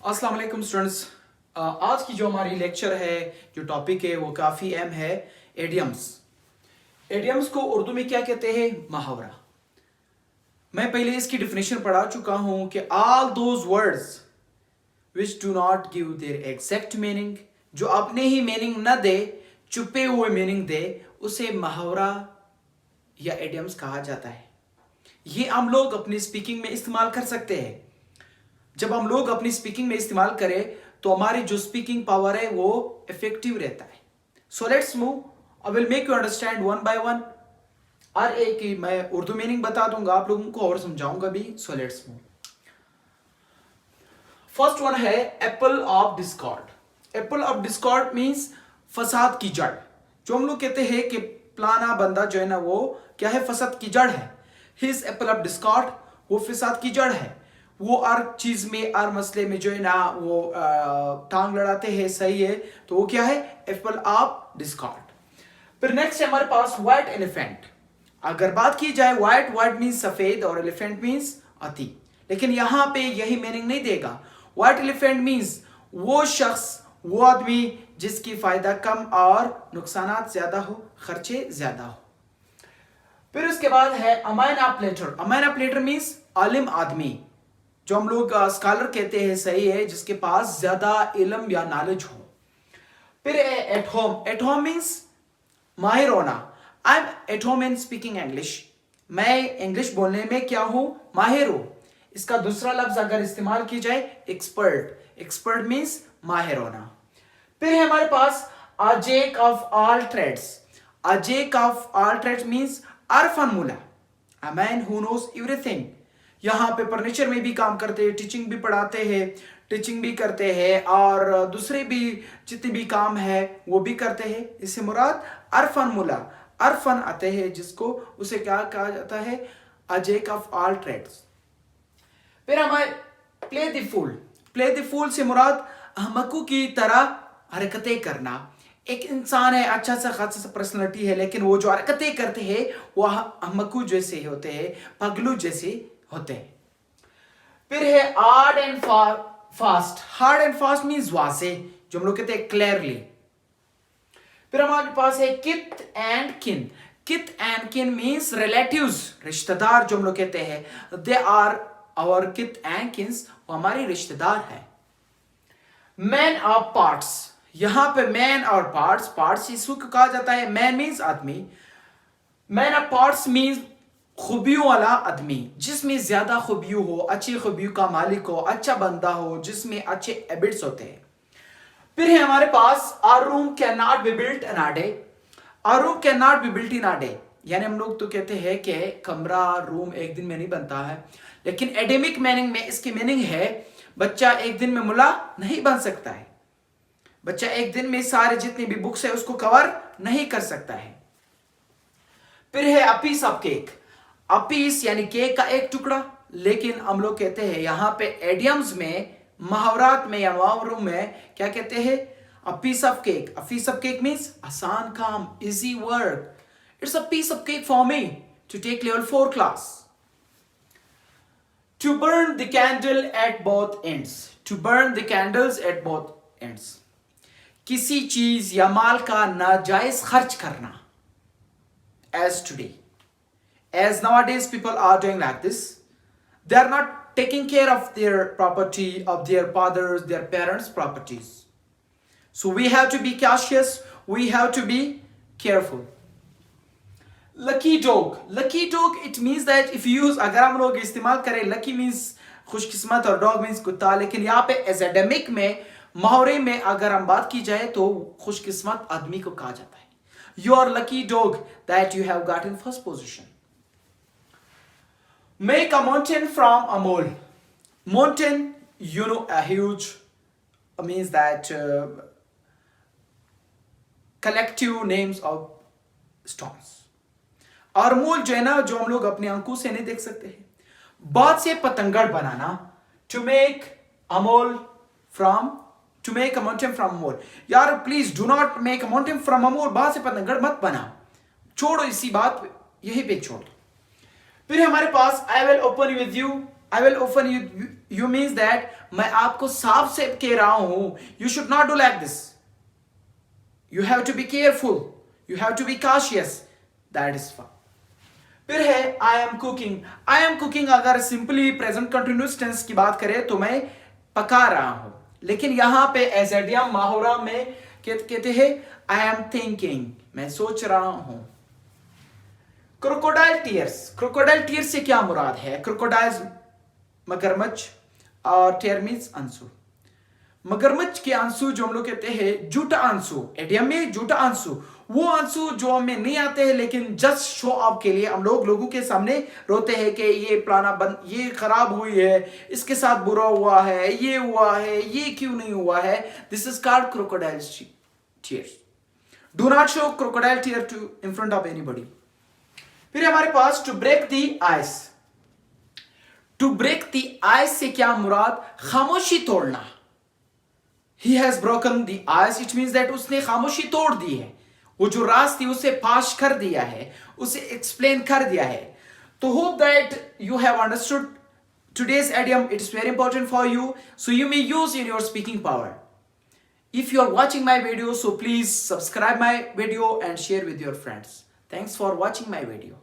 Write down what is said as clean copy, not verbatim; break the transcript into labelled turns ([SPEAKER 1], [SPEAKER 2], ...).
[SPEAKER 1] अस्सलाम वालेकुम स्टूडेंट्स। आज की जो हमारी लेक्चर है, जो टॉपिक है वो काफ़ी अहम है। एडियम्स। एडियम्स को उर्दू में क्या कहते हैं? मुहावरा। मैं पहले इसकी डिफिनेशन पढ़ा चुका हूं कि all those words which do not give their exact meaning, जो अपने ही मीनिंग न दे, छुपे हुए मीनिंग दे, उसे मुहावरा या एडियम्स कहा जाता है। ये हम लोग अपनी स्पीकिंग में इस्तेमाल कर सकते हैं। जब हम लोग अपनी स्पीकिंग में इस्तेमाल करें तो हमारी जो स्पीकिंग पावर है वो इफेक्टिव रहता है। So let's move. I will make you understand one by one. हर एक की मैं उर्दू मीनिंग बता दूंगा आप लोगों को और समझाऊंगा भी। So let's move. First one है apple of discord. Apple of discord means फसाद की जड़। जो हम लोग कहते हैं कि फलाना बंदा जो है ना वो क्या है? फसाद की जड़ है। हिज एप्पल ऑफ डिस्कॉर्ड, वो फसाद की जड़ है। वो हर चीज में, हर मसले में जो है ना वो टांग लड़ाते हैं। सही है, तो वो क्या है? Apple of Discord. फिर नेक्स्ट है हमारे पास व्हाइट एलिफेंट। अगर बात की जाए व्हाइट, व्हाइट मीन्स सफेद और एलिफेंट मीन्स हाथी, लेकिन यहां पे यही मीनिंग नहीं देगा। व्हाइट एलिफेंट मीन्स वो शख्स, वो आदमी जिसकी फायदा कम और नुकसानात ज्यादा हो, खर्चे ज्यादा हो। फिर उसके बाद है a man of letter. A man of letter means आलिम आदमी, जो हम लोग स्कॉलर कहते हैं। सही है, जिसके पास ज्यादा इल्म या नॉलेज हो। फिर at home. At home means माहिर होना। I am at home in speaking English. मैं इंग्लिश बोलने में क्या हूं? माहिर हूं। इसका दूसरा लफ्ज अगर इस्तेमाल की जाए एक्सपर्ट। एक्सपर्ट मीन्स माहिर होना। फिर है हमारे पास a jack of all trades. A jack of all trades means अरफन मुला, a man who knows everything. यहाँ पे फर्नीचर में भी काम करते हैं, टीचिंग भी पढ़ाते हैं, टीचिंग भी करते हैं और दूसरे भी जितने भी काम है वो भी करते हैं। इससे मुराद अरफन मुला, अरफन आते हैं जिसको, उसे क्या कहा जाता है? A jack of all trades. फिर हमारे play the fool. Play the fool से मुराद अहमकू की तरह हरकतें करना। एक इंसान है, अच्छा सा खासा सा पर्सनालिटी है, लेकिन वो जो हरकतें करते हैं वो अहमकू जैसे होते हैं, पगलू जैसे होते हैं। फिर है hard and fast. Hard and fast means वाजे, जो हम लोग कहते हैं क्लियरली। फिर हमारे पास है कित एंड किन। कित एंड किन मीन्स रिलेटिव्स, रिश्तेदार, जो हम लोग कहते हैं दे आर आवर कित एंड किन्स, वो हमारे रिश्तेदार है। Man of parts. यहां पे मैन और पार्ट्स, पार्ट्स इसको कहा जाता है। मैन मीन्स आदमी, मैन ऑफ पार्ट्स मीन्स खूबियों वाला आदमी, जिसमें ज्यादा खूबियों हो, अच्छी खूबियों का मालिक हो, अच्छा बंदा हो, जिसमें अच्छे हैबिट्स होते हैं। फिर है हमारे पास our Rome can not be built in a day. Our Rome can not be built in a day, यानी हम लोग तो कहते हैं कि कमरा, रूम एक दिन में नहीं बनता है, लेकिन एडेमिक मीनिंग में इसकी मीनिंग है बच्चा एक दिन में मुला नहीं बन सकता है। बच्चा एक दिन में सारे जितनी भी बुक्स है उसको कवर नहीं कर सकता है। फिर है a piece of cake. A piece यानी केक का एक टुकड़ा, लेकिन हम लोग कहते हैं यहां पे एडियम्स में, मुहावरात में या मुहावरों में क्या कहते हैं? A piece of cake. A piece of cake means आसान काम, easy work. It's a piece of cake for me to take level 4 class. To burn the candle at both ends. To burn the candles at both ends. किसी चीज या माल का नाजायज खर्च करना। As today, as nowadays people are doing like this, they are not taking care of their property, of their fathers, their parents' properties. So we have to be cautious, we have to be careful. Lucky dog. Lucky dog it means that if use, अगर हम लोग इस्तेमाल करें, lucky means खुशकिस्मत और dog means कुत्ता, लेकिन यहाँ पे एकेडमिक में, मुहावरे में अगर हम बात की जाए तो खुशकिस्मत आदमी को कहा जाता है। You are lucky dog that you have got in first position. Make a mountain from a mole. Mountain, you know, a huge means that collective names of stones. और मूल जो है ना, जो हम लोग अपनी आंखों से नहीं देख सकते हैं। बात से पतंगड़ बनाना, to make a mole from, to make a mountain from mole. यार please do not make a mountain from a mole. बात से पतंगड़ मत बना, छोड़ो इसी बात यही पे छोड़। फिर हमारे पास I will open with you. I will open you means that मैं आपको साफ से कह रहा हूं, you should not do like this, you have to be careful, you have to be cautious, that is for. फिर है I am cooking. I am cooking अगर सिंपली प्रेजेंट कंटिन्यूअस टेंस की बात करें तो मैं पका रहा हूं, लेकिन यहां पे एज एडियम माहौरा में कहते हैं आई एम थिंकिंग, मैं सोच रहा हूं। क्रोकोडाइल टीयर्स, क्रोकोडाइल टीयर्स से क्या मुराद है? क्रोकोडाइल मगरमच्छ और टीयर मीन्स आंसू। मगरमच्छ के आंसू जो हम लोग कहते हैं झूठा आंसू, एडियम में झूठा आंसू, वो आंसू जो हमें नहीं आते हैं लेकिन जस्ट शो ऑफ के लिए हम लोगों के सामने रोते हैं कि ये प्लाना बंद, ये खराब हुई है, इसके साथ बुरा हुआ है, ये हुआ है, ये क्यों नहीं हुआ है। This is called crocodile tears. Do not show crocodile tear to in front of anybody. फिर हमारे पास to break the ice. To break the ice से क्या मुराद? खामोशी तोड़ना। He has broken the ice, it means that उसने खामोशी तोड़ दी है, वो जो राज थी उसे पाश कर दिया है, उसे एक्सप्लेन कर दिया है। तो hope that you have understood today's idiom. It is very important for you, so you may use in your speaking power. If you are watching my video, so please subscribe my video and share with your friends. Thanks for watching my video.